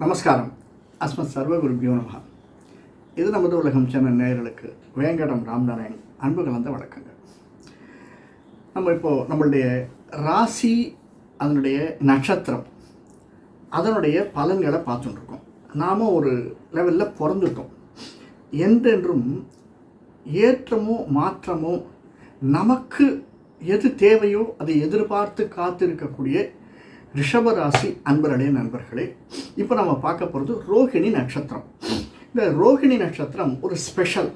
நமஸ்காரம். அஸ்மத் சர்வகுருபியோ நமஹ. இது நமது உலகம் சேனல் நேயர்களுக்கு வேங்கடம் ராம்நாராயண் அன்பு கலந்த வணக்கங்கள். நம்ம இப்போது நம்மளுடைய ராசி, அதனுடைய நட்சத்திரம், அதனுடைய பலன்களை பார்த்துட்டுருக்கோம். நாம் ஒரு லெவலில் பிறந்துட்டோம். என்றென்றும் ஏற்றமோ மாற்றமோ நமக்கு எது தேவையோ அதை எதிர்பார்த்து காத்திருக்கக்கூடிய ரிஷபராசி நண்பர்களே, இப்போ நம்ம பார்க்க போகிறது ரோகிணி நட்சத்திரம். இந்த ரோகிணி நட்சத்திரம் ஒரு ஸ்பெஷல்.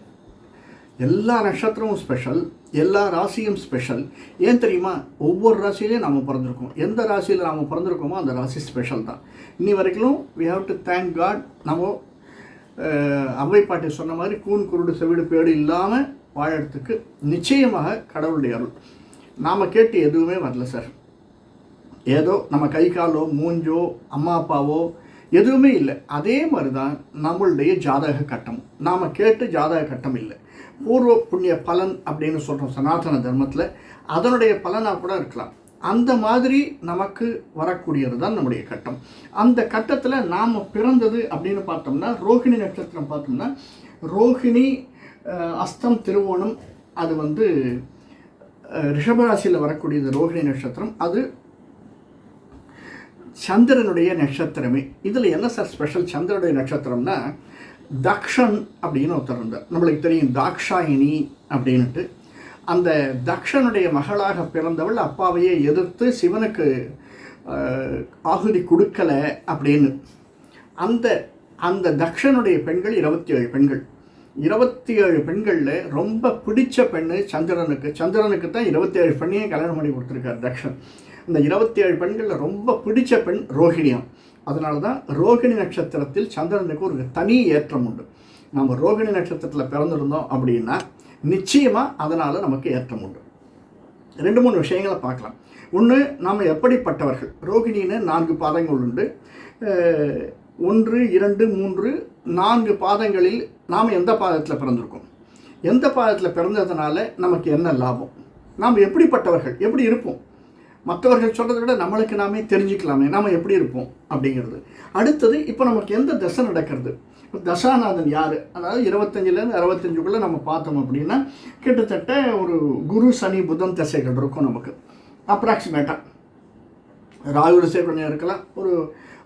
எல்லா நட்சத்திரமும் ஸ்பெஷல், எல்லா ராசியும் ஸ்பெஷல். ஏன் தெரியுமா? ஒவ்வொரு ராசியிலையும் நாம் பிறந்திருக்கோம். எந்த ராசியில் நாம் பிறந்திருக்கோமோ அந்த ராசி ஸ்பெஷல் தான். இன்னி வரைக்கும் we have to thank God. நம்ம அவ்வை பாட்டி சொன்ன மாதிரி கூன் குருடு செவிடு பேடு இல்லாமல் வாழறதுக்கு நிச்சயமாக கடவுளுடைய அருள். நாம் கேட்டு எதுவுமே வரல சார். ஏதோ நம்ம கை காலோ மூஞ்சோ அம்மா அப்பாவோ எதுவுமே இல்லை. அதே மாதிரி தான் நம்மளுடைய ஜாதக கட்டம். நாம் கேட்டு ஜாதக கட்டம் இல்லை. பூர்வ புண்ணிய பலன் அப்படின்னு சொல்கிறோம் சனாதன தர்மத்தில். அதனுடைய பலனாக கூட இருக்கலாம். அந்த மாதிரி நமக்கு வரக்கூடியது தான் நம்முடைய கட்டம். அந்த கட்டத்தில் நாம் பிறந்தது அப்படின்னு பார்த்தோம்னா ரோகிணி நட்சத்திரம் பார்த்தோம்னா ரோகிணி அஸ்தம் திருவோணம், அது ரிஷபராசியில் வரக்கூடியது ரோகிணி நட்சத்திரம். அது சந்திரனுடைய நட்சத்திரமே. இதில் என்ன சார் ஸ்பெஷல்? சந்திரனுடைய நட்சத்திரம்னா தக்ஷன் அப்படின்னு ஒருத்தர் இருந்தார். நம்மளுக்கு தெரியும் தாக்ஷாயினி அப்படின்ட்டு. அந்த தக்ஷனுடைய மகளாக பிறந்தவள் அப்பாவையே எதிர்த்து சிவனுக்கு ஆகுதி கொடுக்கலை அப்படின்னு. அந்த தக்ஷனுடைய பெண்கள் 27 பெண்கள். 27 பெண்களில் ரொம்ப பிடிச்ச பெண்ணு சந்திரனுக்கு தான் 27 பெண்ணையும் கல்யாணம் பண்ணி கொடுத்துருக்கார் தக்ஷன். அந்த 27 பெண்களில் ரொம்ப பிடிச்ச பெண் ரோகிணியம். அதனால தான் ரோகிணி நட்சத்திரத்தில் சந்திரனுக்கு ஒரு தனி ஏற்றம் உண்டு. நம்ம ரோகிணி நட்சத்திரத்தில் பிறந்திருந்தோம் அப்படின்னா நிச்சயமாக அதனால் நமக்கு ஏற்றம் உண்டு. 2-3 விஷயங்களை பார்க்கலாம். ஒன்று, நாம் எப்படிப்பட்டவர்கள். ரோகிணின்னு 4 பாதங்கள் உண்டு. 1, 2, 3, 4 பாதங்களில் நாம் எந்த பாதத்தில் பிறந்திருக்கோம், எந்த பாதத்தில் பிறந்ததுனால நமக்கு என்ன லாபம், நாம் எப்படிப்பட்டவர்கள், எப்படி இருப்போம், மற்றவர்கள் சொல்கிறத விட நம்மளுக்கு நாமே தெரிஞ்சுக்கலாமே நாம் எப்படி இருப்போம் அப்படிங்கிறது. அடுத்தது, இப்போ நமக்கு எந்த தசை நடக்கிறது, தசாநாதன் யார், அதாவது 25லேருந்து 65க்குள்ளே நம்ம பார்த்தோம் அப்படின்னா கிட்டத்தட்ட ஒரு குரு சனி புதன் தசைகள் இருக்கும் நமக்கு. அப்ராக்சிமேட்டாக ராகு தசை கொஞ்சம் இருக்கலாம், ஒரு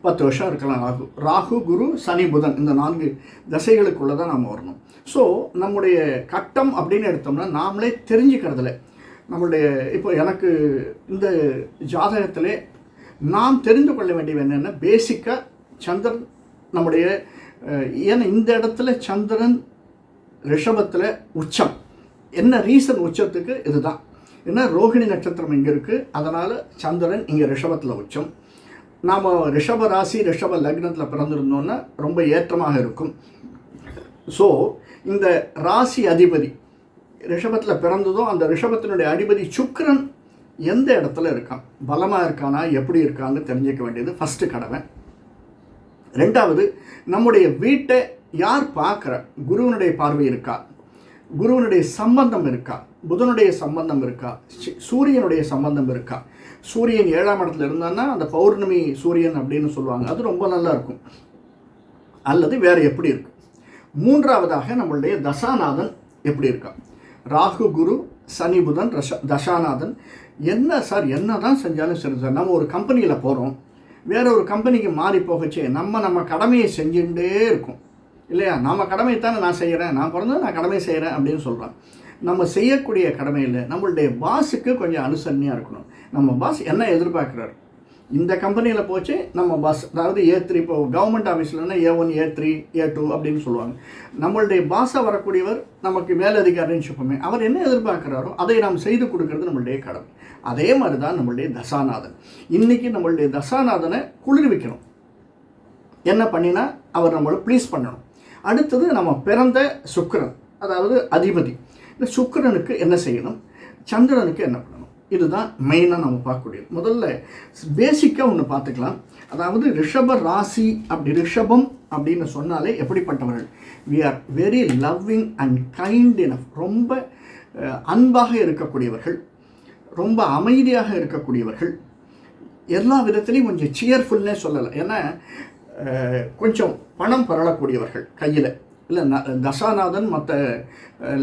10 வருஷம் இருக்கலாம். ராகு குரு சனி புதன் இந்த 4 தசைகளுக்குள்ளே தான் நாம் வரணும். ஸோ நம்முடைய கட்டம் அப்படின்னு எடுத்தோம்னா நாமளே தெரிஞ்சுக்கிறதுல நம்மளுடைய இப்போ எனக்கு இந்த ஜாதகத்திலே நாம் தெரிந்து கொள்ள வேண்டியது என்னென்னா பேசிக்காக சந்திரன் நம்முடைய, ஏன்னா இந்த இடத்துல சந்திரன் ரிஷபத்தில் உச்சம். என்ன ரீசன் உச்சத்துக்கு? இதுதான். ஏன்னா ரோகிணி நட்சத்திரம் இங்கே இருக்குது, அதனால் சந்திரன் இங்கே ரிஷபத்தில் உச்சம். நாம் ரிஷப ராசி ரிஷப லக்னத்தில் பிறந்திருந்தோன்னா ரொம்ப ஏற்றமாக இருக்கும். ஸோ இந்த ராசி அதிபதி ரிஷபத்தில் பிறந்ததோ அந்த ரிஷபத்தினுடைய அதிபதி சுக்கிரன் எந்த இடத்துல இருக்கான், பலமாக இருக்கானா, எப்படி இருக்கான்னு தெரிஞ்சிக்க வேண்டியது ஃபஸ்ட்டு கடமை. 2வது, நம்முடைய வீட்டை யார் பார்க்குற, குருவனுடைய பார்வை இருக்கா, குருவனுடைய சம்பந்தம் இருக்கா, புதனுடைய சம்பந்தம் இருக்கா, சூரியனுடைய சம்பந்தம் இருக்கா. சூரியன் 7ஆம் இடத்துல இருந்தான்னா அந்த பௌர்ணமி சூரியன் அப்படின்னு சொல்லுவாங்க, அது ரொம்ப நல்லா இருக்கும். அல்லது வேறு எப்படி இருக்கு. 3வதாக நம்மளுடைய தசாநாதன் எப்படி இருக்கா. ராகு குரு சனி புதன் தசாநாதன். என்ன சார், என்ன தான் செஞ்சாலும் சரி சார், நம்ம ஒரு கம்பெனியில் போகிறோம், வேற ஒரு கம்பெனிக்கு மாறி போகச்சே நம்ம கடமையை செஞ்சுட்டே இருக்கும் இல்லையா. நம்ம கடமையை தானே நான் செய்கிறேன், நான் பிறந்தது நான் கடமை செய்கிறேன் அப்படின்னு சொல்கிறேன். நம்ம செய்யக்கூடிய கடமையில் நம்மளுடைய பாஸுக்கு கொஞ்சம் அனுசரணையாக இருக்கணும். நம்ம பாஸ் என்ன எதிர்பார்க்குறாரு, இந்த கம்பெனியில் போச்சு நம்ம பாஸ், அதாவது A3, இப்போ கவர்மெண்ட் ஆஃபீஸ்லன்னா A1 A3 A2 அப்படின்னு சொல்லுவாங்க. நம்மளுடைய பாஸாக வரக்கூடியவர் நமக்கு மேலதிகாரின்னு சொல்லுமே, அவர் என்ன எதிர்பார்க்குறாரோ அதை நாம் செய்து கொடுக்கறது நம்மளுடைய கடமை. அதே மாதிரி தான் நம்மளுடைய தசாநாதன். இன்றைக்கி நம்மளுடைய தசாநாதனை குளிர்விக்கணும். என்ன பண்ணினா அவர் நம்மளை ப்ளீஸ் பண்ணணும். அடுத்தது நம்ம பிறந்த சுக்கிரன், அதாவது அதிபதி. இந்த சுக்கிரனுக்கு என்ன செய்யணும், சந்திரனுக்கு என்ன பண்ணணும், இதுதான் மெயினாக நம்ம பார்க்கக்கூடியது. முதல்ல பேசிக்காக ஒன்று பார்த்துக்கலாம். அதாவது ரிஷப ராசி, ரிஷபம் அப்படின்னு சொன்னாலே எப்படிப்பட்டவர்கள், we are very loving and kind enough. ரொம்ப அன்பாக இருக்கக்கூடியவர்கள், ரொம்ப அமைதியாக இருக்கக்கூடியவர்கள், எல்லா விதத்துலேயும் கொஞ்சம் சியர்ஃபுல்னே சொல்லலை. ஏன்னா கொஞ்சம் பணம் பரளக்கூடியவர்கள் கையில். இல்லை தசாநாதன் மற்ற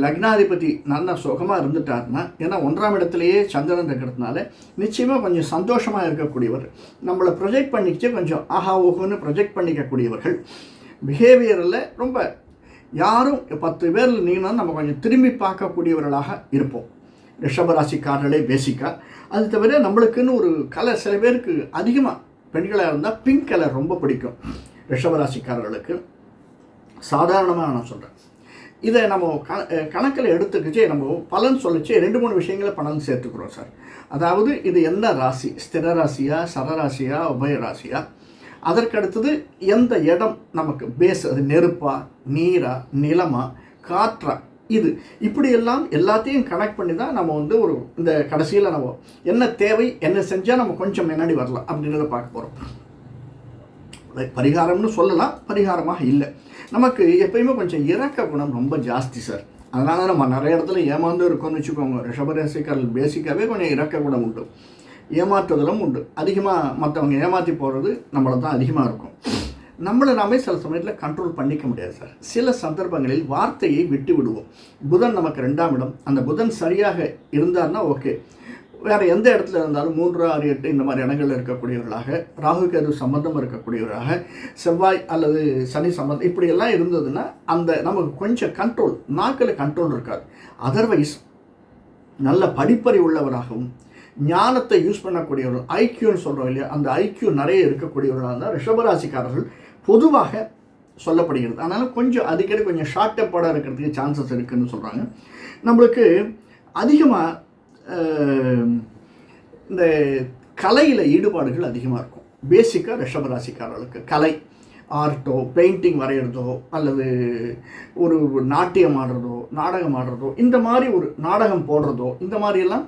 லக்னாதிபதி நல்லா சுகமாக இருந்துட்டாருன்னா, ஏன்னா 1ஆம் இடத்துலையே சந்திரன் இருக்கிறதுனால நிச்சயமாக கொஞ்சம் சந்தோஷமாக இருக்கக்கூடியவர், நம்மளை ப்ரொஜெக்ட் பண்ணிக்கிச்சு கொஞ்சம் ஆஹா ஓஹோன்னு ப்ரொஜெக்ட் பண்ணிக்கக்கூடியவர்கள், பிஹேவியரில் ரொம்ப யாரும் 10 பேரில் நீங்கன்னா நம்ம கொஞ்சம் திரும்பி பார்க்கக்கூடியவர்களாக இருப்போம் ரிஷபராசிக்காரர்களே பேசிக்காக. அது தவிர நம்மளுக்குன்னு ஒரு கலர், சில பேருக்கு அதிகமாக பெண்களாக இருந்தால் பிங்க் கலர் ரொம்ப பிடிக்கும் ரிஷபராசிக்காரர்களுக்கு. சாதாரணமாக நான் சொல்கிறேன், இதை நம்ம கணக்கில் எடுத்துக்கிச்சு நம்ம பலன் சொல்லிச்சு 2-3 விஷயங்களை பலன் சேர்த்துக்கிறோம் சார். அதாவது இது என்ன ராசி, ஸ்திர ராசியா, சரராசியா, உபயராசியா, அதற்கடுத்தது எந்த இடம் நமக்கு பேஸ், அது நெருப்பா, நீரா, நிலமா, காற்றா, இது இப்படியெல்லாம் எல்லாத்தையும் கனெக்ட் பண்ணி தான் நம்ம வந்து ஒரு இந்த கடைசியில் நம்ம என்ன தேவை, என்ன செஞ்சால் நம்ம கொஞ்சம் முன்னாடி வரலாம் அப்படின்றத பார்க்க போகிறோம். பரிகாரம்னு சொல்லலாம், பரிகாரமாக இல்லை. நமக்கு எப்பயுமே கொஞ்சம் இறக்க குணம் ரொம்ப ஜாஸ்தி சார். அதனால் நம்ம நிறைய இடத்துல ஏமாந்து இருக்கோம்னு வச்சுக்கோங்க. ரிஷபராசிக்காரர்கள் பேசிக்காகவே கொஞ்சம் இறக்க குணம் உண்டு, ஏமாற்றுதலும் உண்டு. அதிகமாக மற்றவங்க ஏமாற்றி போகிறது நம்மளை தான் அதிகமாக இருக்கும். நம்மளை நாமே சில சமயத்தில் கண்ட்ரோல் பண்ணிக்க முடியாது சார். சில சந்தர்ப்பங்களில் வார்த்தையை விட்டு விடுவோம். புதன் நமக்கு 2ஆம் இடம், அந்த புதன் சரியாக இருந்தார்னா ஓகே. வேறு எந்த இடத்துல இருந்தாலும் 3, 6, 8 இந்த மாதிரி இடங்களில் இருக்கக்கூடியவர்களாக, ராகு கேது சம்பந்தம் இருக்கக்கூடியவர்களாக, செவ்வாய் அல்லது சனி சம்பந்தம் இப்படியெல்லாம் இருந்ததுன்னா அந்த நமக்கு கொஞ்சம் கண்ட்ரோல், நாக்கில் கண்ட்ரோல் இருக்காது. அதர்வைஸ் நல்ல படிப்பறிவு உள்ளவராகவும் ஞானத்தை யூஸ் பண்ணக்கூடியவர்கள், ஐக்கியூன்னு சொல்கிறோம் இல்லையா, அந்த ஐக்கியூ நிறைய இருக்கக்கூடியவர்களாக இருந்தால் ரிஷபராசிக்காரர்கள் பொதுவாக சொல்லப்படுகிறது. அதனால் கொஞ்சம் அடிக்கடி கொஞ்சம் ஷார்ட் டெம்பர்டாக இருக்கிறதுக்கு சான்சஸ் இருக்குதுன்னு சொல்கிறாங்க. நம்மளுக்கு அதிகமாக இந்த கலையில் ஈடுபாடுகள் அதிகமாக இருக்கும். பேசிக்காக ரிஷபராசிக்காரர்களுக்கு கலை, ஆர்ட்டோ, பெயிண்டிங் வரைகிறதோ, அல்லது ஒரு நாட்டியம் ஆடுறதோ, நாடகம் ஆடுறதோ, இந்த மாதிரி ஒரு நாடகம் போடுறதோ, இந்த மாதிரியெல்லாம்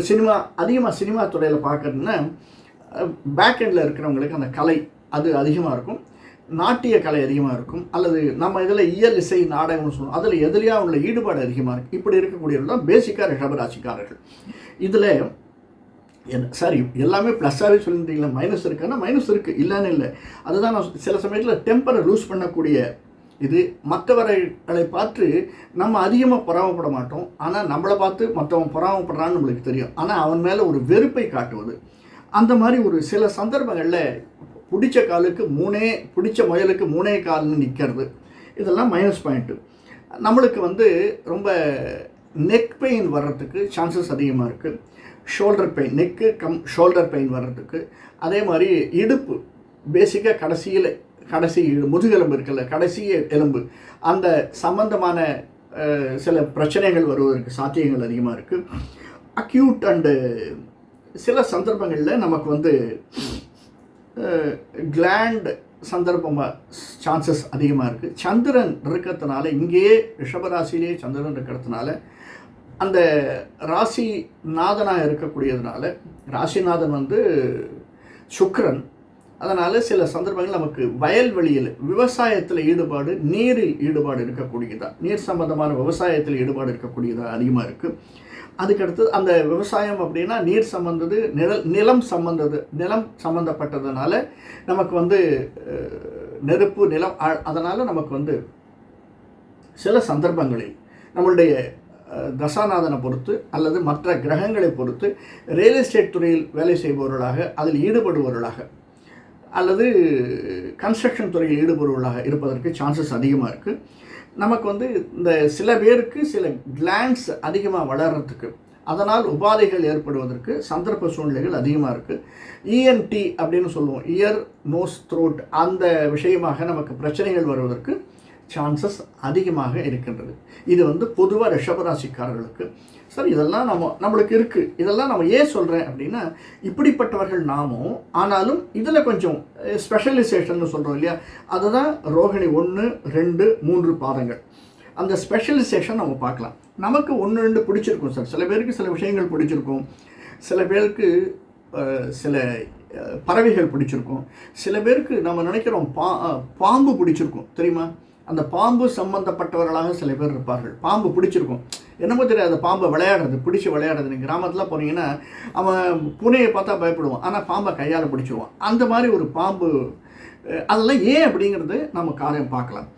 சினிமா அதிகமாக சினிமா துறையில் பார்க்குறதுன்னா பேக் எண்டில் இருக்கிறவங்களுக்கு அந்த கலை அது அதிகமாக இருக்கும். நாட்டிய கலை அதிகமாக இருக்கும், அல்லது நம்ம இதில் இயல் இசை நாடகம்னு சொல்லுவோம், அதில் எதுலையா உள்ள ஈடுபாடு அதிகமாக இருக்குது. இப்படி இருக்கக்கூடியவர்கள் தான் பேசிக்காக ரிஷபராசிக்காரர்கள். இதில் சாரி எல்லாமே ப்ளஸ்ஸாகவே சொல்லிட்டீங்களா, மைனஸ் இருக்குன்னா மைனஸ் இருக்குது, இல்லைன்னு இல்லை. அதுதான் நான் சில சமயத்தில் டெம்பரை லூஸ் பண்ணக்கூடிய இது. மற்றவர்களை பார்த்து நம்ம அதிகமாக பொறாமப்பட மாட்டோம், ஆனால் நம்மளை பார்த்து மற்றவன் பொறாமப்படுறான்னு நம்மளுக்கு தெரியும், ஆனால் அவன் மேலே ஒரு வெறுப்பை காட்டுவது. அந்த மாதிரி ஒரு சில சந்தர்ப்பங்களில் பிடிச்ச காலுக்கு பிடிச்ச முயலுக்கு 3 கால்னு நிற்கிறது, இதெல்லாம் மைனஸ் பாயிண்ட்டு. நம்மளுக்கு வந்து ரொம்ப நெக் பெயின் வர்றதுக்கு சான்சஸ் அதிகமாக இருக்குது. Shoulder pain, neck shoulder pain வர்றதுக்கு. அதே மாதிரி இடுப்பு, பேசிக்காக கடைசி முதுகெலும்பு இருக்குல்ல, கடைசி எலும்பு, அந்த சம்பந்தமான சில பிரச்சனைகள் வருவதற்கு சாத்தியங்கள் அதிகமாக இருக்குது. அக்யூட் அண்டு சில சந்தர்ப்பங்களில் நமக்கு வந்து கிளாண்ட் சந்தர்ப்பமாக சான்சஸ் அதிகமாக இருக்குது. சந்திரன் இருக்கிறதுனால, இங்கேயே ரிஷபராசியிலே சந்திரன் இருக்கிறதுனால, அந்த ராசி நாதனாக இருக்கக்கூடியதுனால, ராசிநாதன் வந்து சுக்கிரன், அதனால் சில சந்தர்ப்பங்கள் நமக்கு வயல்வெளியில் விவசாயத்தில் ஈடுபாடு, நீரில் ஈடுபாடு இருக்கக்கூடியதா, நீர் சம்பந்தமான விவசாயத்தில் ஈடுபாடு இருக்கக்கூடியதாக அதிகமாக இருக்குது. அதுக்கடுத்து அந்த விவசாயம் அப்படின்னா நீர் சம்பந்தது, நிலம் சம்பந்தப்பட்டதுனால நமக்கு வந்து நெருப்பு, நிலம், அதனால் நமக்கு வந்து சில சந்தர்ப்பங்களில் நம்மளுடைய தசாநாதனை பொறுத்து அல்லது மற்ற கிரகங்களை பொறுத்து ரியல் எஸ்டேட் துறையில் வேலை செய்பவர்களாக, அதில் ஈடுபடுபவர்களாக, அல்லது கன்ஸ்ட்ரக்ஷன் துறையில் ஈடுபடுவர்களாக இருப்பதற்கு சான்சஸ் அதிகமாக இருக்குது. நமக்கு வந்து இந்த சில பேருக்கு சில கிளாண்ட்ஸ் அதிகமாக வளர்கிறதுக்கு, அதனால் உபாதைகள் ஏற்படுவதற்கு சந்தர்ப்ப சூழ்நிலைகள் அதிகமாக இருக்குது. இஎன்டி அப்படின்னு சொல்லுவோம், இயர், நோஸ், த்ரோட், அந்த விஷயமாக நமக்கு பிரச்சனைகள் வருவதற்கு சான்சஸ் அதிகமாக இருக்கின்றது. இது வந்து பொதுவாக ரிஷபராசிக்காரர்களுக்கு. சார் இதெல்லாம் நம்மளுக்கு இருக்குது, இதெல்லாம் நம்ம ஏன் சொல்கிறேன் அப்படின்னா, இப்படிப்பட்டவர்கள் நாமும், ஆனாலும் இதில் கொஞ்சம் ஸ்பெஷலைசேஷன் சொல்கிறோம் இல்லையா, அதுதான் ரோகிணி 1, 2, 3 பாதங்கள். அந்த ஸ்பெஷலைசேஷன் நம்ம பார்க்கலாம். நமக்கு 1, 2 பிடிச்சிருக்கும் சார். சில பேருக்கு சில விஷயங்கள் பிடிச்சிருக்கும், சில பேருக்கு சில பறவைகள் பிடிச்சிருக்கும், சில பேருக்கு நம்ம நினைக்கிறோம் பாம்பு பிடிச்சிருக்கும், தெரியுமா? அந்த பாம்பு சம்பந்தப்பட்டவர்களாக சில பேர் இருப்பார்கள். பாம்பு பிடிச்சிருக்கும், என்னமோ தெரியாது, பாம்பை பிடிச்சி விளையாடுறது. நீங்கள் கிராமத்தில் போனீங்கன்னா அவன் பூனையை பார்த்தா பயப்படுவான், ஆனால் பாம்பை கையால் பிடிச்சிருவான். அந்த மாதிரி ஒரு பாம்பு அதெல்லாம் ஏன் அப்படிங்கிறது நம்ம காரியம் பார்க்கலாம்.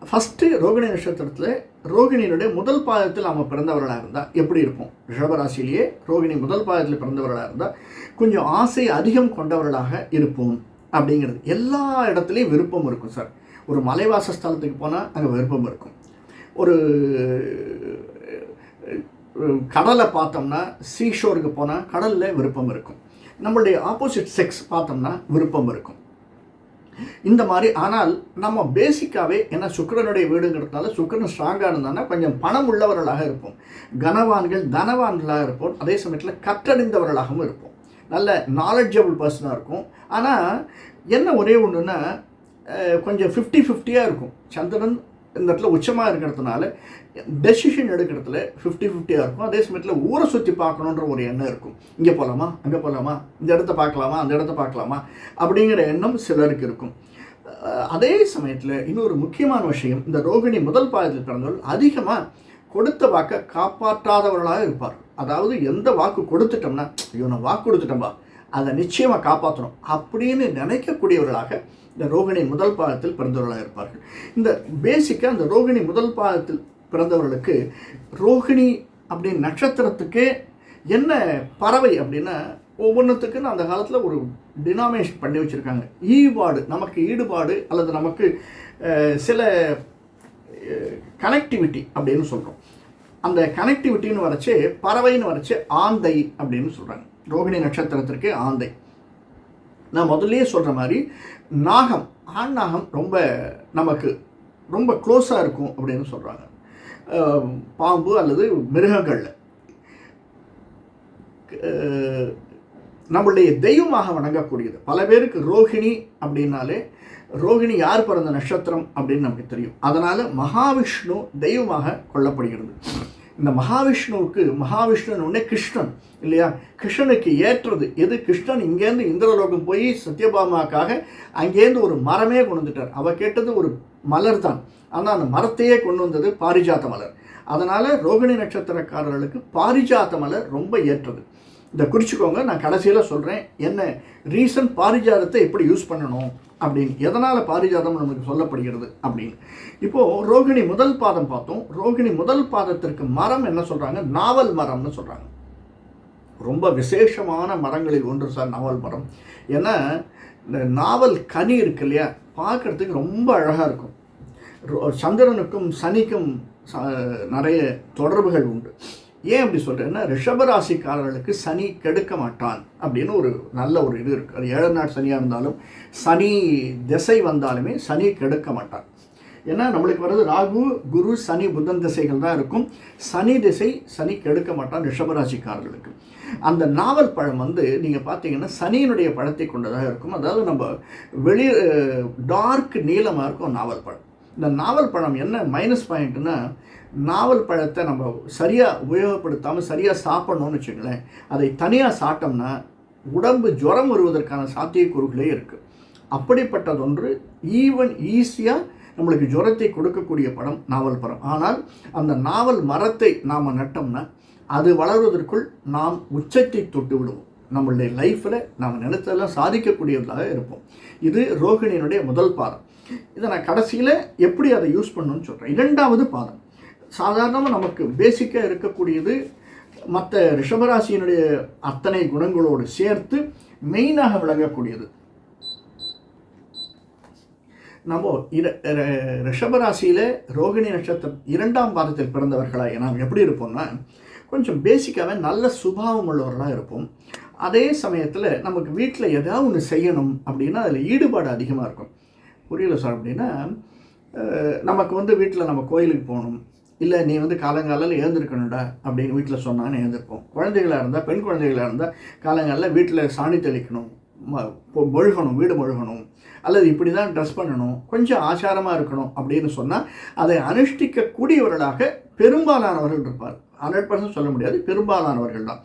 ஃபஸ்ட்டு ரோகிணி நட்சத்திரத்தில் ரோகிணியினுடைய முதல் பாதத்தில் நம்ம பிறந்தவர்களாக இருந்தால் எப்படி இருக்கும்? ரிஷபராசிலேயே ரோகிணி முதல் பாதத்தில் பிறந்தவர்களாக இருந்தால் கொஞ்சம் ஆசை அதிகம் கொண்டவர்களாக இருப்போம் அப்படிங்கிறது. எல்லா இடத்துலையும் விருப்பம் இருக்கும் சார். ஒரு மலைவாச ஸ்தலத்துக்கு போனால் அங்கே விருப்பம் இருக்கும். ஒரு கடலை பார்த்தோம்னா சீஷோருக்கு போனால் கடலில் விருப்பம் இருக்கும். நம்மளுடைய ஆப்போசிட் செக்ஸ் பார்த்தோம்னா விருப்பம் இருக்கும். இந்த மாதிரி. ஆனால் நம்ம பேசிக்காகவே என்ன சுக்கிரனுடைய வீடுங்கிறதுனால சுக்கிரன் ஸ்ட்ராங்காக இருந்தாங்கன்னா கொஞ்சம் பணம் உள்ளவர்களாக இருப்போம், கனவான்கள் தனவான்களாக இருப்போம், அதே சமயத்தில் கற்றறிந்தவர்களாகவும் இருப்போம், நல்ல நாலெட்ஜபிள் பர்சனாக இருக்கும். ஆனால் என்ன ஒரே ஒன்றுன்னா கொஞ்சம் 50-50 இருக்கும். சந்திரன் இந்த இடத்துல உச்சமாக இருக்கிறதுனால டெசிஷன் எடுக்கிறதுல 50-50 இருக்கும். அதே சமயத்தில் ஊரை சுற்றி பார்க்கணுன்ற ஒரு எண்ணம் இருக்கும். இங்கே போகலாமா, அங்கே போகலாமா, இந்த இடத்த பார்க்கலாமா, அந்த இடத்த பார்க்கலாமா அப்படிங்கிற எண்ணம் சிலருக்கு இருக்கும். அதே சமயத்தில் இன்னொரு முக்கியமான விஷயம், இந்த ரோகிணி முதல் பாதத்தில் பிறந்தவர்கள் அதிகமாக கொடுத்த வாக்கை காப்பாற்றாதவர்களாக இருப்பார். அதாவது எந்த வாக்கு கொடுத்துட்டோம்னா, ஐயோ நான் வாக்கு கொடுத்துட்டோம்பா, அதை நிச்சயமாக காப்பாற்றணும் அப்படின்னு நினைக்கக்கூடியவர்களாக இந்த ரோகிணி முதல் பாதத்தில் பிறந்தவர்களாக இருப்பார்கள். இந்த பேசிக்காக இந்த ரோகிணி முதல் பாதத்தில் பிறந்தவர்களுக்கு ரோகிணி அப்படின்னு நட்சத்திரத்துக்கே என்ன பறவை அப்படின்னா ஒவ்வொன்றுத்துக்குன்னு அந்த காலத்தில் ஒரு டினாமினேஷன் பண்ணி வச்சுருக்காங்க. ஈடுபாடு, நமக்கு ஈடுபாடு அல்லது நமக்கு சில கனெக்டிவிட்டி அப்படின்னு சொல்கிறோம். அந்த கனெக்டிவிட்டின்னு வரைச்சி பறவைன்னு வரைச்சி ஆந்தை அப்படின்னு சொல்கிறாங்க. ரோகிணி நட்சத்திரத்திற்கு ஆந்தை. நான் முதல்லயே சொல்கிற மாதிரி நாகம், ஆண் நாகம் ரொம்ப நமக்கு ரொம்ப க்ளோஸாக இருக்கும் அப்படின்னு சொல்கிறாங்க. பாம்பு அல்லது மிருகங்களில் நம்மளுடைய தெய்வமாக வணங்கக்கூடியது. பல பேருக்கு ரோகிணி அப்படின்னாலே ரோகிணி யார் பிறந்த நட்சத்திரம் அப்படின்னு நமக்கு தெரியும். அதனால் மகாவிஷ்ணு தெய்வமாக கொள்ளப்படுகிறது. இந்த மகாவிஷ்ணுன்னு கிருஷ்ணன் இல்லையா? கிருஷ்ணனுக்கு ஏற்றது எது? கிருஷ்ணன் இங்கேருந்து இந்திரலோகம் போய் சத்யபாமாக்காக அங்கேருந்து ஒரு மரமே கொண்டு வந்துட்டார். அவள் கேட்டது ஒரு மலர் தான், ஆனால் அந்த மரத்தையே கொண்டு வந்தது பாரிஜாத மலர். அதனால் ரோகிணி நட்சத்திரக்காரர்களுக்கு பாரிஜாத மலர் ரொம்ப ஏற்றது. இதை குறிச்சிக்கோங்க. நான் கடைசியில் சொல்கிறேன் என்ன ரீசன், பாரிஜாதத்தை எப்படி யூஸ் பண்ணணும் அப்படின்னு, எதனால் பாரிஜாதம் நமக்கு சொல்லப்படுகிறது அப்படின்னு. இப்போது ரோகிணி முதல் பாதம் பார்த்தோம். ரோகிணி முதல் பாதத்திற்கு மரம் என்ன சொல்கிறாங்க? நாவல் மரம்னு சொல்கிறாங்க. ரொம்ப விசேஷமான மரங்களில் ஒன்று சார் நாவல் மரம். ஏன்னா இந்த நாவல் கனி இருக்கு இல்லையா, பார்க்குறதுக்கு ரொம்ப அழகாக இருக்கும். சந்திரனுக்கும் சனிக்கும் நிறைய தொடர்புகள் உண்டு. ஏன் அப்படி சொல்கிறேன்னா, ரிஷபராசிக்காரர்களுக்கு சனி கெடுக்க மாட்டான் அப்படின்னு ஒரு நல்ல ஒரு இது இருக்குது. அது 7 நாள் சனியாக இருந்தாலும் சனி திசை வந்தாலுமே சனி கெடுக்க மாட்டான். ஏன்னா நம்மளுக்கு வர்றது ராகு, குரு, சனி, புதன் திசைகள் தான் இருக்கும். சனி திசை சனி கெடுக்க மாட்டான் ரிஷபராசிக்காரர்களுக்கு. அந்த நாவல் பழம் நீங்கள் பார்த்தீங்கன்னா சனியினுடைய பழத்தை கொண்டதாக இருக்கும். அதாவது நம்ம டார்க் நீளமாக இருக்கும் நாவல் பழம். இந்த நாவல் பழம் என்ன மைனஸ் பாயிண்ட்னா, நாவல் பழத்தை நம்ம சரியாக உபயோகப்படுத்தாமல் சரியாக சாப்பிட்ணுன்னு வச்சுங்களேன், அதை தனியாக சாப்பிட்டோம்னா உடம்பு ஜுரம் வருவதற்கான சாத்தியக்கூறுகளே இருக்குது. அப்படிப்பட்டதொன்று ஈஸியாக நம்மளுக்கு ஜுரத்தை கொடுக்கக்கூடிய பழம் நாவல் பழம். ஆனால் அந்த நாவல் மரத்தை நாம் நட்டோம்னா அது வளர்வதற்குள் நாம் உச்சத்தை தொட்டு விடுவோம். நம்மளுடைய லைஃப்பில் நாம் நினைத்ததெல்லாம் சாதிக்கக்கூடியவர்களாக இருப்போம். இது ரோகிணியினுடைய முதல் பாதம். இதை நான் கடைசியில் எப்படி அதை யூஸ் பண்ணணும்னு சொல்கிறேன். 2வது பாதம் சாதாரணமாக நமக்கு பேசிக்காக இருக்கக்கூடியது, மற்ற ரிஷபராசியினுடைய அத்தனை குணங்களோடு சேர்த்து மெயினாக விளங்கக்கூடியது. நம்ம ரிஷபராசியில் ரோகிணி நட்சத்திரம் 2ஆம் பாதத்தில் பிறந்தவர்களாக நாம் எப்படி இருப்போம்னா, கொஞ்சம் பேசிக்காகவே நல்ல சுபாவம் உள்ளவர்களாக இருப்போம். அதே சமயத்தில் நமக்கு வீட்டில் ஏதாவது ஒன்று செய்யணும் அப்படின்னா அதில் ஈடுபாடு அதிகமாக இருக்கும். புரியல சார் அப்படின்னா, நமக்கு வீட்டில் நம்ம கோயிலுக்கு போகணும், இல்லை நீ காலங்காலில் எழுந்திருக்கணும்டா அப்படின்னு வீட்டில் சொன்னான்னு எழுந்திருப்போம். குழந்தைகளாக இருந்தால், பெண் குழந்தைகளாக இருந்தால் காலங்காலில் வீட்டில் சாணி தெளிக்கணும், மொழுகணும், வீடு மொழுகணும், அல்லது இப்படி தான் ட்ரெஸ் பண்ணணும், கொஞ்சம் ஆச்சாரமாக இருக்கணும் அப்படின்னு சொன்னால் அதை அனுஷ்டிக்கக்கூடியவர்களாக பெரும்பாலானவர்கள் இருப்பார். 100% சொல்ல முடியாது, பெரும்பாலானவர்கள் தான்.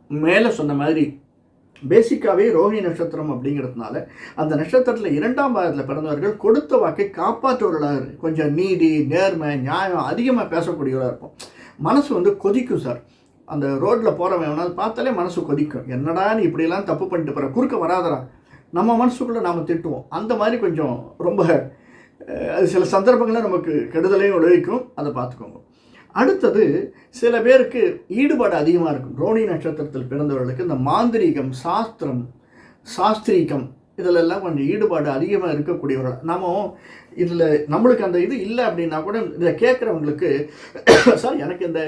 மேலே சொன்ன மாதிரி பேசிக்காகவே ரோகிணி நட்சத்திரம் அப்படிங்கிறதுனால அந்த நட்சத்திரத்தில் 2ஆம் பாதத்தில் பிறந்தவர்கள் கொடுத்த வாக்கை காப்பாற்றுவர்களாக கொஞ்சம் நீதி, நேர்மை, நியாயம் அதிகமாக பேசக்கூடியவராக இருப்போம். மனசு கொதிக்கும் சார். அந்த ரோட்டில் போகிறவன் வேணாலும் பார்த்தாலே மனசு கொதிக்கும். என்னடா நீ இப்படியெல்லாம் தப்பு பண்ணிட்டு போகிற, குறுக்க வராதரா, நம்ம மனசுக்குள்ளே நாம் திட்டுவோம். அந்த மாதிரி கொஞ்சம் ரொம்ப அது சில சந்தர்ப்பங்களில் நமக்கு கெடுதலையும் விளைவிக்கும். அதை பார்த்துக்கோங்க. அடுத்தது சில பேருக்கு ஈடுபாடு அதிகமாக இருக்கும். ரோஹிணி நட்சத்திரத்தில் பிறந்தவர்களுக்கு இந்த மாந்திரீகம், சாஸ்திரம், சாஸ்திரீகம் இதிலெல்லாம் கொஞ்சம் ஈடுபாடு அதிகமாக இருக்கக்கூடியவர்கள். நம்ம இதில் நம்மளுக்கு அந்த இது இல்லை அப்படின்னா கூட இதில் கேட்குறவங்களுக்கு சார் எனக்கு இந்த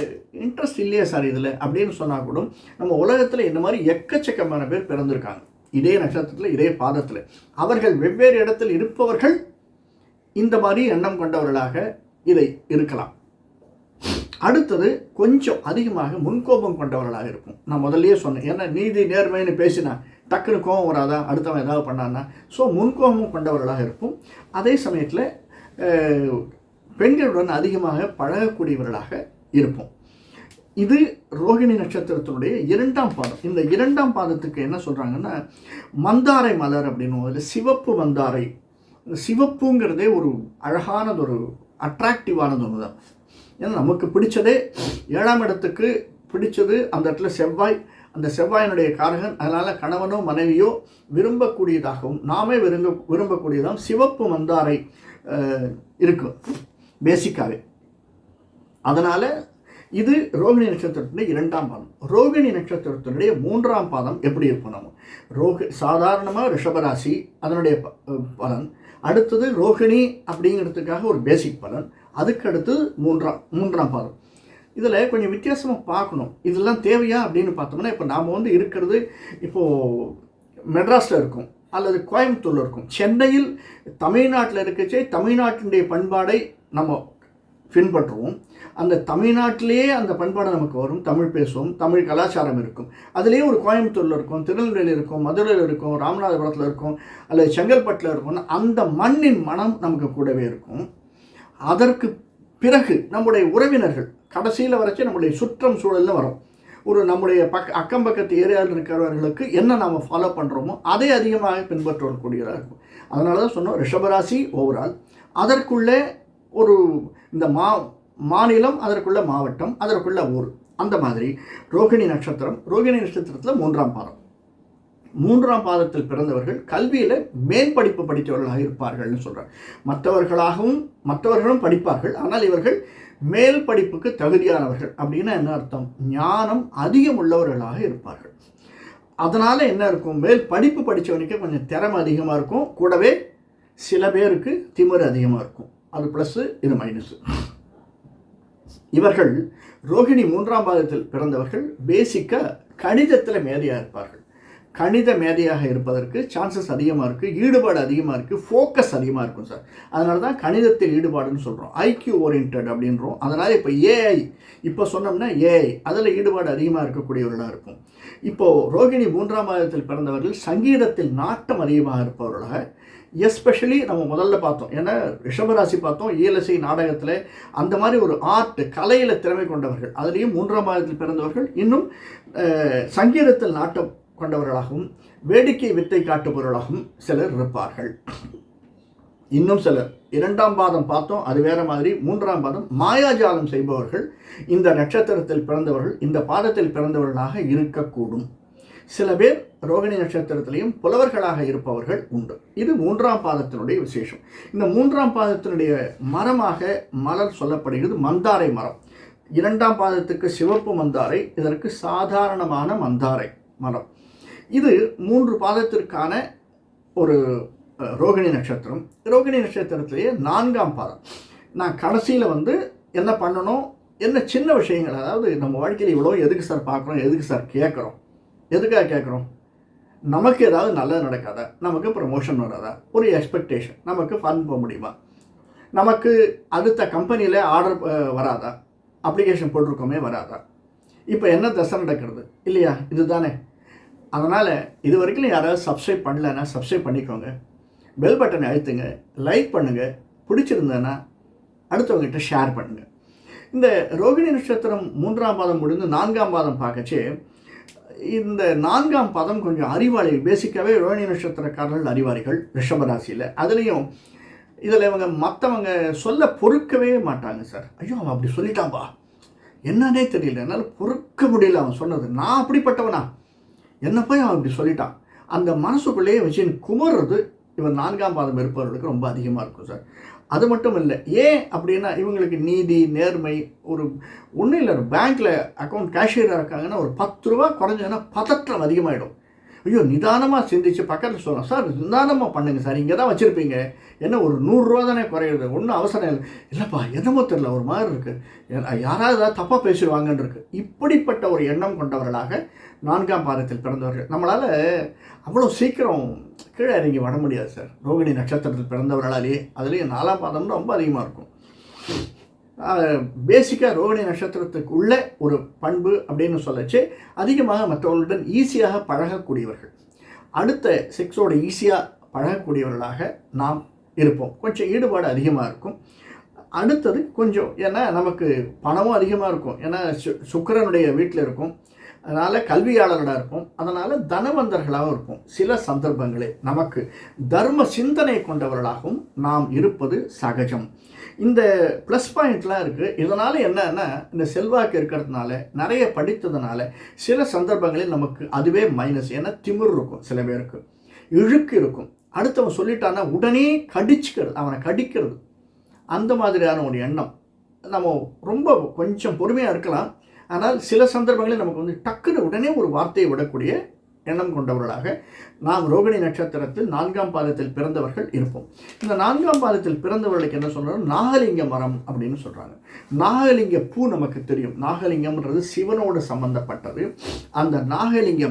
இன்ட்ரெஸ்ட் இல்லையே சார் இதில் அப்படின்னு சொன்னால் கூட நம்ம உலகத்தில் இந்த மாதிரி எக்கச்சக்கமான பேர் பிறந்திருக்காங்க. இதே நட்சத்திரத்தில், இதே பாதத்தில். அவர்கள் வெவ்வேறு இடத்தில் இருப்பவர்கள் இந்த மாதிரி எண்ணம் கொண்டவர்களாக இதை இருக்கலாம். அடுத்தது கொஞ்சம் அதிகமாக முன்கோபம் கொண்டவர்களாக இருக்கும். நான் முதல்லயே சொன்னேன், ஏன்னா நீதி நேர்மைன்னு பேசினா டக்குன்னு கோபம் வராதா, அடுத்தவன் ஏதாவது பண்ணான்னா. ஸோ முன்கோபம் கொண்டவர்களாக இருக்கும். அதே சமயத்தில் பெண்களுடன் அதிகமாக பழகக்கூடியவர்களாக இருப்போம். இது ரோகிணி நட்சத்திரத்தினுடைய 2ஆம் பாதம். இந்த 2ஆம் பாதத்துக்கு என்ன சொல்கிறாங்கன்னா மந்தாரை மலர் அப்படின்னு. அதில் சிவப்பு மந்தாரை. சிவப்புங்கிறதே ஒரு அழகானது, ஒரு அட்ராக்டிவானது ஒன்று தான். ஏன்னா நமக்கு பிடிச்சதே 7ஆம் இடத்துக்கு பிடிச்சது அந்த இடத்துல செவ்வாய். அந்த செவ்வாயினுடைய காரகன். அதனால் கணவனோ மனைவியோ விரும்பக்கூடியதாகவும் நாமே விரும்பக்கூடியதாகவும் சிவப்பு மந்தாரை இருக்கும் பேசிக்காகவே. அதனால் இது ரோகிணி நட்சத்திரத்தினுடைய 2ஆம் பாதம். ரோகிணி நட்சத்திரத்தினுடைய 3ஆம் பாதம் எப்படி இருக்கும்? நம்ம சாதாரணமாக ரிஷபராசி அதனுடைய பலன். அடுத்தது ரோகிணி அப்படிங்கிறதுக்காக ஒரு பேசிக் பலன். அதுக்கு அடுத்து மூன்றாம் பாதம். இதில் கொஞ்சம் வித்தியாசமாக பார்க்கணும். இதெல்லாம் தேவையா அப்படின்னு பார்த்தோம்னா, இப்போ நாம் இருக்கிறது இப்போது மெட்ராஸில் இருக்கும் அல்லது கோயம்புத்தூரில் இருக்கும். சென்னையில் தமிழ்நாட்டில் இருக்கச்சே தமிழ்நாட்டினுடைய பண்பாடை நம்ம பின்பற்றுவோம். அந்த தமிழ்நாட்டிலேயே அந்த பண்பாடு நமக்கு வரும். தமிழ் பேசுவோம், தமிழ் கலாச்சாரம் இருக்கும். அதுலேயே ஒரு கோயம்புத்தூரில் இருக்கும், திருநெல்வேலியில் இருக்கும், மதுரையில் இருக்கும், ராமநாதபுரத்தில் இருக்கும், அல்லது செங்கல்பட்டில் இருக்கும். அந்த மண்ணின் மனம் நமக்கு கூடவே இருக்கும். அதற்கு பிறகு நம்முடைய உறவினர்கள் கடைசியில் வரைக்கும் நம்முடைய சுற்றம் சூழலில் வரும். ஒரு நம்முடைய அக்கம் பக்கத்து ஏரியாவில் இருக்கிறவர்களுக்கு என்ன நாம் ஃபாலோ பண்ணுறோமோ அதை அதிகமாக பின்பற்றக்கூடியதாக இருக்கும். அதனால தான் சொன்னோம் ரிஷபராசி ஓவரால். அதற்குள்ளே ஒரு இந்த மாநிலம், அதற்குள்ள மாவட்டம், அதற்குள்ள ஊர். அந்த மாதிரி ரோகிணி நட்சத்திரம். ரோகிணி நட்சத்திரத்தில் 3ஆம் பாதம். 3ஆம் பாதத்தில் பிறந்தவர்கள் கல்வியில் மேல் படிப்பு படித்தவர்களாக இருப்பார்கள்னு சொல்கிறார். மற்றவர்களும் படிப்பார்கள், ஆனால் இவர்கள் மேல் படிப்புக்கு தகுதியானவர்கள். அப்படின்னா என்ன அர்த்தம்? ஞானம் அதிகம் உள்ளவர்களாக இருப்பார்கள். அதனால் என்ன இருக்கும்? மேல் படிப்பு படித்தவனுக்கு கொஞ்சம் திறமை அதிகமாக இருக்கும். கூடவே சில பேருக்கு திமிரு அதிகமாக இருக்கும். அது ப்ளஸ்ஸு, இது மைனஸு. இவர்கள் ரோகிணி 3ஆம் பாதத்தில் பிறந்தவர்கள் பேசிக்காக கணிதத்தில் மேதையாக இருப்பார்கள். கணித மேதையாக இருப்பதற்கு சான்சஸ் அதிகமாக இருக்குது. ஈடுபாடு அதிகமாக இருக்குது. ஃபோக்கஸ் அதிகமாக இருக்கும் சார். அதனால தான் கணிதத்தில் ஈடுபாடுன்னு சொல்கிறோம். ஐக்யூ ஓரியன்ட் அப்படின்றோம். அதனால் இப்போ ஏஐ இப்போ சொன்னோம்னா ஏஐ அதில் ஈடுபாடு அதிகமாக இருக்கக்கூடியவர்களாக இருக்கும். இப்போது ரோகிணி 3ஆம் பாதத்தில் பிறந்தவர்கள் சங்கீதத்தில் நாட்டம் அதிகமாக இருப்பவர்களாக, எஸ்பெஷலி நம்ம முதல்ல பார்த்தோம், ஏன்னா ரிஷபராசி பார்த்தோம், இயலசை நாடகத்தில் அந்த மாதிரி ஒரு ஆர்ட் கலையில் திறமை கொண்டவர்கள். அதுலேயும் 3ஆம் பாதத்தில் பிறந்தவர்கள் இன்னும் சங்கீதத்தில் நாட்டம் கொண்டவர்களாகவும் வேடிக்கை வித்தை காட்டுபவர்களாகவும் சிலர் இருப்பார்கள். இன்னும் சிலர் 2ஆம் பாதம் பார்த்தோம், அது வேற மாதிரி. 3ஆம் பாதம் மாயாஜாலம் செய்பவர்கள் இந்த நட்சத்திரத்தில் பிறந்தவர்கள், இந்த பாதத்தில் பிறந்தவர்களாக இருக்கக்கூடும். சில பேர் ரோகிணி நட்சத்திரத்திலையும் புலவர்களாக இருப்பவர்கள் உண்டு. இது 3ஆம் பாதத்தினுடைய விசேஷம். இந்த 3ஆம் பாதத்தினுடைய மரமாக மலர் சொல்லப்படுகிறது மந்தாரை மரம். 2ஆம் பாதத்துக்கு சிவப்பு மந்தாரை, இதற்கு சாதாரணமான மந்தாரை மரம். இது 3 பாதத்திற்கான ஒரு ரோகிணி நட்சத்திரம். ரோகிணி நட்சத்திரத்திலேயே 4ஆம் பாதம். நான் கடைசியில் என்ன பண்ணணும், என்ன சின்ன விஷயங்கள், அதாவது நம்ம வாழ்க்கையில் இவ்வளோ எதுக்கு சார் பார்க்குறோம், எதுக்கு சார் கேட்குறோம், எதுக்காக கேட்குறோம்? நமக்கு ஏதாவது நல்லது நடக்காதா, நமக்கு ப்ரமோஷன் வராதா, ஒரு எக்ஸ்பெக்டேஷன், நமக்கு ஃபன் போக முடியுமா, நமக்கு அடுத்த கம்பெனியில் ஆர்டர் வராதா, அப்ளிகேஷன் போட்டிருக்கோமே வராதா, இப்போ என்ன தசை நடக்கிறது இல்லையா, இது தானே. அதனால் இது வரைக்கும் யாராவது சப்ஸ்கிரைப் பண்ணலைன்னா சப்ஸ்கிரைப் பண்ணிக்கோங்க, பெல் பட்டனை அழுத்துங்க, லைக் பண்ணுங்கள், பிடிச்சிருந்தேன்னா அடுத்தவங்ககிட்ட ஷேர் பண்ணுங்கள். இந்த ரோகிணி நட்சத்திரம் 3ஆம் பாதம் முடிந்து 4ஆம் பாதம் பார்க்கச்சே, இந்த 4ஆம் பாதம் கொஞ்சம் அறிவாளிகள். பேசிக்காகவே ரோகிணி நட்சத்திரக்காரர்கள் அறிவாளிகள் ரிஷபராசியில். அதுலேயும் இதில் இவங்க மற்றவங்க சொல்ல பொறுக்கவே மாட்டாங்க சார். ஐயோ அவன் அப்படி சொல்லிட்டான்பா, என்னன்னே தெரியல, என்னால் பொறுக்க முடியல அவன் சொன்னது, நான் அப்படிப்பட்டவனா, என்ன போய் அவன் இப்படி சொல்லிட்டான் அந்த மனசுக்குள்ளேயே வச்சு குமர்றது இவர் 4ஆம் பாதம் இருப்பவர்களுக்கு ரொம்ப அதிகமாக இருக்கும் சார். அது மட்டும் இல்லை, ஏன் அப்படின்னா இவங்களுக்கு நீதி நேர்மை ஒரு ஒன்றும் இல்லை, பேங்க்கில் அக்கௌண்ட் கேஷியராக இருக்காங்கன்னா ஒரு 10 ரூபா குறைஞ்சதுன்னா பதற்றம் அதிகமாகிடும். ஐயோ நிதானமாக சிந்திச்சு பக்கத்தில் சொல்லலாம், சார் நிதானமாக பண்ணுங்கள் சார், இங்கே தான் வச்சுருப்பீங்க, என்ன ஒரு 100 ரூபா தானே குறையுது, ஒன்றும் அவசரம் இல்லை, இல்லைப்பா என்னமோ தெரியல ஒரு மாதிரி இருக்குது, யாராவது தப்பாக பேசிடுவாங்கன்னு இருக்குது. இப்படிப்பட்ட ஒரு எண்ணம் கொண்டவர்களாக 4ஆம் பாதத்தில் பிறந்தவர்கள். நம்மளால் அவ்வளோ சீக்கிரம் கீழே இறங்கி வர முடியாது சார், ரோகிணி நட்சத்திரத்தில் பிறந்தவர்களாலேயே. அதுலேயும் 4ஆம் பாதம் ரொம்ப அதிகமாக இருக்கும். பேசிக்காக ரோகிணி நட்சத்திரத்துக்கு உள்ள ஒரு பண்பு அப்படின்னு சொல்லச்சு அதிகமாக மற்றவர்களுடன் ஈஸியாக பழகக்கூடியவர்கள், அடுத்த செக்ஸோட ஈஸியாக பழகக்கூடியவர்களாக நாம் இருப்போம். கொஞ்சம் ஈடுபாடு அதிகமாக இருக்கும். அடுத்தது கொஞ்சம் ஏன்னா நமக்கு பணமும் அதிகமாக இருக்கும், ஏன்னா சுக்கிரனுடைய வீட்டில் இருக்கும், அதனால் கல்வியாளர்களாக இருக்கும், அதனால் தனவந்தர்களாகவும் இருக்கும். சில சந்தர்ப்பங்களே நமக்கு தர்ம சிந்தனை கொண்டவர்களாகவும் நாம் இருப்பது சகஜம். இந்த ப்ளஸ் பாயிண்ட்லாம் இருக்குது. இதனால் என்னன்னா இந்த செல்வாக்கு இருக்கிறதுனால நிறைய படித்ததுனால சில சந்தர்ப்பங்களில் நமக்கு அதுவே மைனஸ். ஏன்னா திமிர் இருக்கும், சில பேருக்கு இழுக்கு இருக்கும், அடுத்தவன் சொல்லிட்டான்னா உடனே கடிச்சுக்கிறது, அவனை கடிக்கிறது, அந்த மாதிரியான ஒரு எண்ணம். நம்ம ரொம்ப கொஞ்சம் பொறுமையாக இருக்கலாம், ஆனால் சில சந்தர்ப்பங்களில் நமக்கு வந்து டக்குன்னு உடனே ஒரு வார்த்தையை விடக்கூடிய எண்ணம் கொண்டவர்களாக நாம் ரோகிணி நட்சத்திரத்தில் 4ஆம் பாதத்தில் பிறந்தவர்கள் இருப்போம். இந்த 4ஆம் பாதத்தில் பிறந்தவர்களுக்கு என்ன சொல்கிறாங்க, நாகலிங்க மரம் அப்படின்னு சொல்கிறாங்க. நாகலிங்க பூ நமக்கு தெரியும், நாகலிங்கம்ன்றது சிவனோடு சம்பந்தப்பட்டது. அந்த நாகலிங்க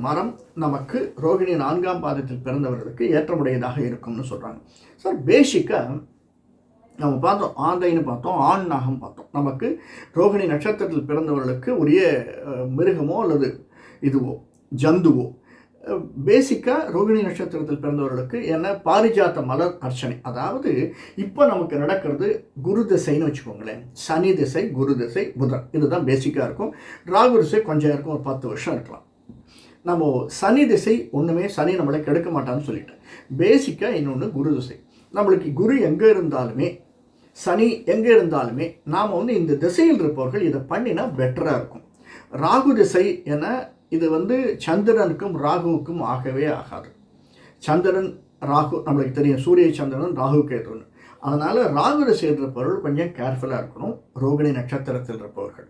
மரம் நமக்கு ரோகிணி 4ஆம் பாதத்தில் பிறந்தவர்களுக்கு ஏற்றமுடையதாக இருக்கும்னு சொல்கிறாங்க. சார் பேசிக்காக நம்ம பார்த்தோம், ஆந்தைன்னு பார்த்தோம், ஆண் நாகம் பார்த்தோம். நமக்கு ரோகிணி நட்சத்திரத்தில் பிறந்தவர்களுக்கு உரிய மிருகமோ அல்லது இதுவோ ஜந்துவோ. பேசிக்காக ரோகிணி நட்சத்திரத்தில் பிறந்தவர்களுக்கு என்ன பாரிஜாத்த மலர் அர்ச்சனை. அதாவது இப்போ நமக்கு நடக்கிறது குரு திசைன்னு வச்சுக்கோங்களேன், சனி திசை, குரு திசை, புதன், இதுதான் பேசிக்காக இருக்கும். ராகு திசை கொஞ்சம் இருக்கும், ஒரு 10 வருஷம் இருக்கலாம். நம்ம சனி திசை ஒன்றுமே சனி நம்மளை கெடுக்க மாட்டான்னு சொல்லிட்டேன். பேசிக்காக இன்னொன்று குரு திசை. நம்மளுக்கு குரு எங்கே இருந்தாலுமே சனி எங்கே இருந்தாலுமே நாம் வந்து இந்த திசையில் இருப்பவர்கள் இதை பண்ணினா பெட்டராக இருக்கும். ராகு திசை என இது வந்து சந்திரனுக்கும் ராகுவுக்கும் ஆகவே ஆகாது. சந்திரன் ராகு நம்மளுக்கு தெரியும், சூரிய சந்திரன் ராகு கேதுன்னு. அதனால் ராகு திசையில் இருப்பவர்கள் கொஞ்சம் கேர்ஃபுல்லாக இருக்கணும். ரோகிணி நட்சத்திரத்தில் இருப்பவர்கள்,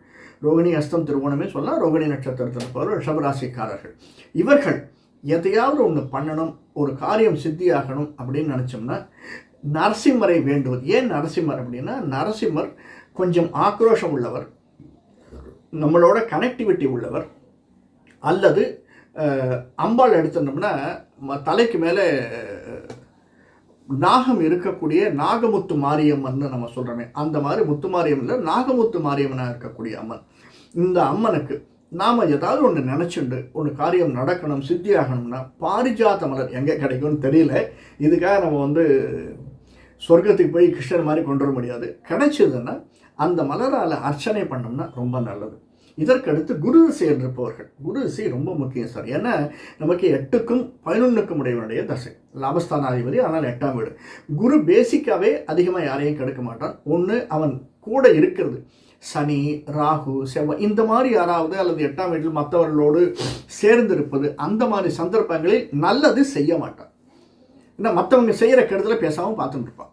ரோகிணி அஸ்தம் திருவோணமே சொல்லலாம், ரோகிணி நட்சத்திரத்தில் இருப்பவர்கள் ரிஷபராசிக்காரர்கள், இவர்கள் எதையாவது ஒன்று பண்ணணும், ஒரு காரியம் சித்தியாகணும் அப்படின்னு நினச்சோம்னா நரசிம்மரை வேண்டுவது. ஏன் நரசிம்மர் அப்படின்னா, நரசிம்மர் கொஞ்சம் ஆக்ரோஷம் உள்ளவர், நம்மளோட கனெக்டிவிட்டி உள்ளவர். அல்லது அம்பாள் எடுத்துட்டோம்னா தலைக்கு மேலே நாகம் இருக்கக்கூடிய நாகமுத்து மாரியம்மன் நம்ம சொல்கிறோமே, அந்த மாதிரி முத்து மாரியம்மன் நாகமுத்து மாரியம்மனாக இருக்கக்கூடிய அம்மன். இந்த அம்மனுக்கு நாம் ஏதாவது ஒன்று நினச்சிண்டு ஒன்று காரியம் நடக்கணும், சித்தியாகணும்னா பாரிஜாத மலர் எங்கே கிடைக்கும்னு தெரியல. இதுக்காக நம்ம வந்து சொர்க்கத்துக்கு போய் கிருஷ்ணர் மாதிரி கொண்டு வர முடியாது. கிடைச்சதுன்னா அந்த மலரால் அர்ச்சனை பண்ணோம்னா ரொம்ப நல்லது. இதற்கடுத்து குரு திசையில் இருப்பவர்கள், குரு திசை ரொம்ப முக்கியம் சார். ஏன்னா நமக்கு 8க்கும் 11க்கும் உடையவனுடைய தசை, லாபஸ்தானாதிபதி, ஆனால் 8ஆம் வீடு. குரு பேசிக்காகவே அதிகமாக யாரையும் கெடுக்க மாட்டான். ஒன்று அவன் கூட இருக்கிறது சனி, ராகு, செவ்வாய், இந்த மாதிரி யாராவது அல்லது 8ஆம் வீட்டில் மற்றவர்களோடு சேர்ந்திருப்பது, அந்த மாதிரி சந்தர்ப்பங்களில் நல்லது செய்ய மாட்டான். ஏன்னா மற்றவங்க செய்கிற கெடுதலை பேசாமல் பார்த்துட்டு இருப்பான்.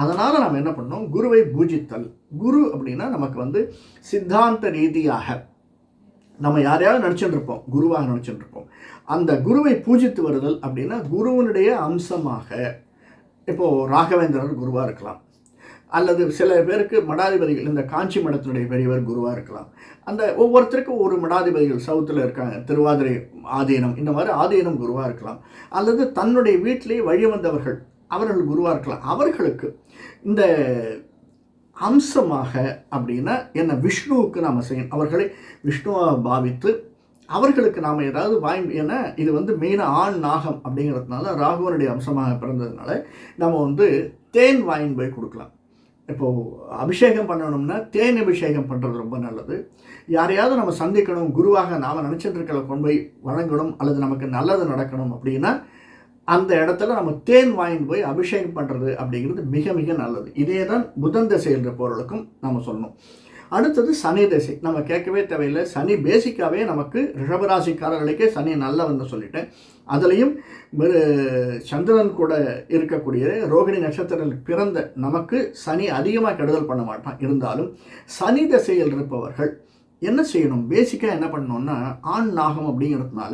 அதனால் நம்ம என்ன பண்ணோம், குருவை பூஜித்தல். குரு அப்படின்னா நமக்கு வந்து சித்தாந்த ரீதியாக நம்ம யாரையாவது நினச்சிட்டு இருப்போம், குருவாக நினச்சிட்டு இருப்போம். அந்த குருவை பூஜித்து வருதல் அப்படின்னா குருவனுடைய அம்சமாக, இப்போது ராகவேந்திரர் குருவாக இருக்கலாம், அல்லது சில பேருக்கு மடாதிபதிகள், இந்த காஞ்சி மடத்தினுடைய பெரியவர் குருவாக இருக்கலாம். அந்த ஒவ்வொருத்தருக்கும் ஒரு மடாதிபதிகள் சவுத்தில் இருக்காங்க, திருவாதிரை ஆதீனம், இந்த மாதிரி ஆதீனம் குருவாக இருக்கலாம். அல்லது தன்னுடைய வீட்டிலே வழி வந்தவர்கள் அவர்கள் குருவாக இருக்கலாம். அவர்களுக்கு இந்த அம்சமாக அப்படின்னா என்ன, விஷ்ணுவுக்கு நாம் செய்யணும், அவர்களை விஷ்ணுவாக பாவித்து அவர்களுக்கு நாம் ஏதாவது ஏன்னா இது வந்து மெயினாக ஆண் நாகம் அப்படிங்கிறதுனால ராகுவனுடைய அம்சமாக பிறந்ததுனால நம்ம வந்து தேன் வாங்கி போய் கொடுக்கலாம். இப்போது அபிஷேகம் பண்ணணும்னா தேன் அபிஷேகம் பண்ணுறது ரொம்ப நல்லது. யாரையாவது நம்ம சந்திக்கணும், குருவாக நாம் நினச்சிட்டு இருக்கிற கொண்டு போய் வழங்கணும், அல்லது நமக்கு நல்லது நடக்கணும் அப்படின்னா அந்த இடத்துல நம்ம தேன் வாங்கிட்டு போய் அபிஷேகம் பண்ணுறது அப்படிங்கிறது மிக மிக நல்லது. இதே தான் புதன் திசையில் இருப்பவர்களுக்கும் நம்ம சொல்லணும். அடுத்தது சனி திசை. நம்ம கேட்கவே தேவையில்லை. சனி பேசிக்காகவே நமக்கு ரிஷபராசிக்காரர்களுக்கே சனி நல்லவன்னு சொல்லிட்டேன். அதுலேயும் சந்திரன் கூட இருக்கக்கூடிய ரோகிணி நட்சத்திரத்தில் பிறந்த நமக்கு சனி அதிகமாக கெடுதல் பண்ண மாட்டான். இருந்தாலும் சனி திசையில் இருப்பவர்கள் என்ன செய்யணும்? பேசிக்காக என்ன பண்ணணும்னா, ஆண் நாகம் அப்படிங்கிறதுனால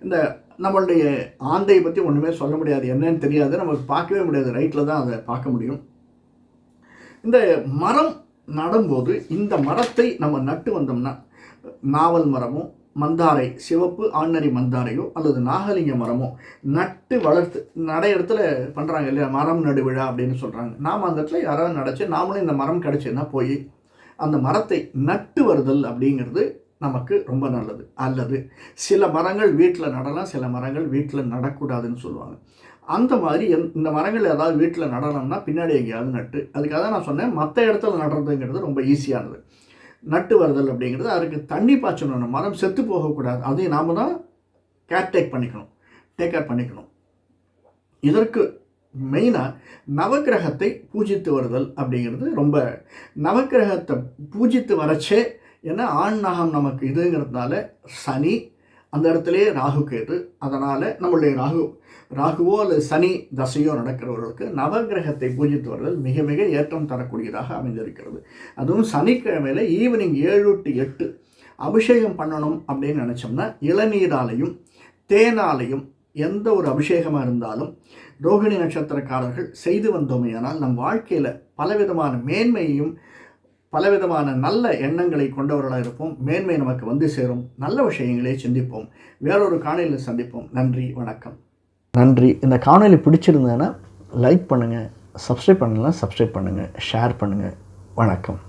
இந்த நம்மளுடைய ஆந்தை பற்றி ஒன்றுமே சொல்ல முடியாது, என்னன்னு தெரியாது, நமக்கு பார்க்கவே முடியாது, ரைட்டில் தான் அதை பார்க்க முடியும். இந்த மரம் நடும்போது இந்த மரத்தை நம்ம நட்டு வந்தோம்னா, நாவல் மரமோ மந்தாரை, சிவப்பு ஆண்நரி மந்தாரையோ அல்லது நாகலிங்க மரமோ நட்டு வளர்த்து, நிறைய இடத்துல பண்ணுறாங்க இல்லையா, மரம் நடு விழா அப்படின்னு சொல்கிறாங்க. நாம் அந்த இடத்துல யாராவது நடைச்சி நாமளும் இந்த மரம் கிடச்சுன்னா போய் அந்த மரத்தை நட்டு வருதல் அப்படிங்கிறது நமக்கு ரொம்ப நல்லது. அல்லது சில மரங்கள் வீட்டில் நடலாம், சில மரங்கள் வீட்டில் நடக்கூடாதுன்னு சொல்லுவாங்க. அந்த மாதிரி இந்த மரங்கள் ஏதாவது வீட்டில் நடனம்னா பின்னாடி எங்கேயாவது நட்டு, அதுக்காக தான் நான் சொன்னேன் மற்ற இடத்துல நடுறதுங்கிறது ரொம்ப ஈஸியானது. நட்டு வருதல் அப்படிங்கிறது அதுக்கு தண்ணி பாய்ச்சணும், மரம் செத்து போகக்கூடாது, அதையும் நாம் தான் டேக் கேர் பண்ணிக்கணும். இதற்கு மெயினாக நவக்கிரகத்தை பூஜித்து வருதல் அப்படிங்கிறது ரொம்ப, நவக்கிரகத்தை பூஜித்து வரச்சே, ஏன்னா ஆண் நாகம் நமக்கு இதுங்கிறதுனால சனி அந்த இடத்துலையே ராகு கேது, அதனால் நம்மளுடைய ராகுவோ அல்லது சனி தசையோ நடக்கிறவர்களுக்கு நவகிரகத்தை பூஜித்து வருதல் மிக மிக ஏற்றம் தரக்கூடியதாக அமைந்திருக்கிறது. அதுவும் சனிக்கிழமையில் ஈவினிங் 7 to 8 அபிஷேகம் பண்ணணும் அப்படின்னு நினச்சோம்னா, இளநீராலையும் தேனாலையும் எந்த ஒரு அபிஷேகமாக இருந்தாலும் ரோகிணி நட்சத்திரக்காரர்கள் செய்து வந்தோமேயானால் நம் வாழ்க்கையில் பலவிதமான மேன்மையையும் பலவிதமான நல்ல எண்ணங்களை கொண்டவர்களாக இருப்போம். மேன்மை நமக்கு வந்து சேரும். நல்ல விஷயங்களை சிந்திப்போம். வேறொரு காணொளியில் சந்திப்போம். நன்றி, வணக்கம். நன்றி. இந்த காணொளி பிடிச்சிருந்ததுன்னா லைக் பண்ணுங்கள், சப்ஸ்கிரைப் பண்ணலாம் சப்ஸ்கிரைப் பண்ணுங்கள், ஷேர் பண்ணுங்கள். வணக்கம்.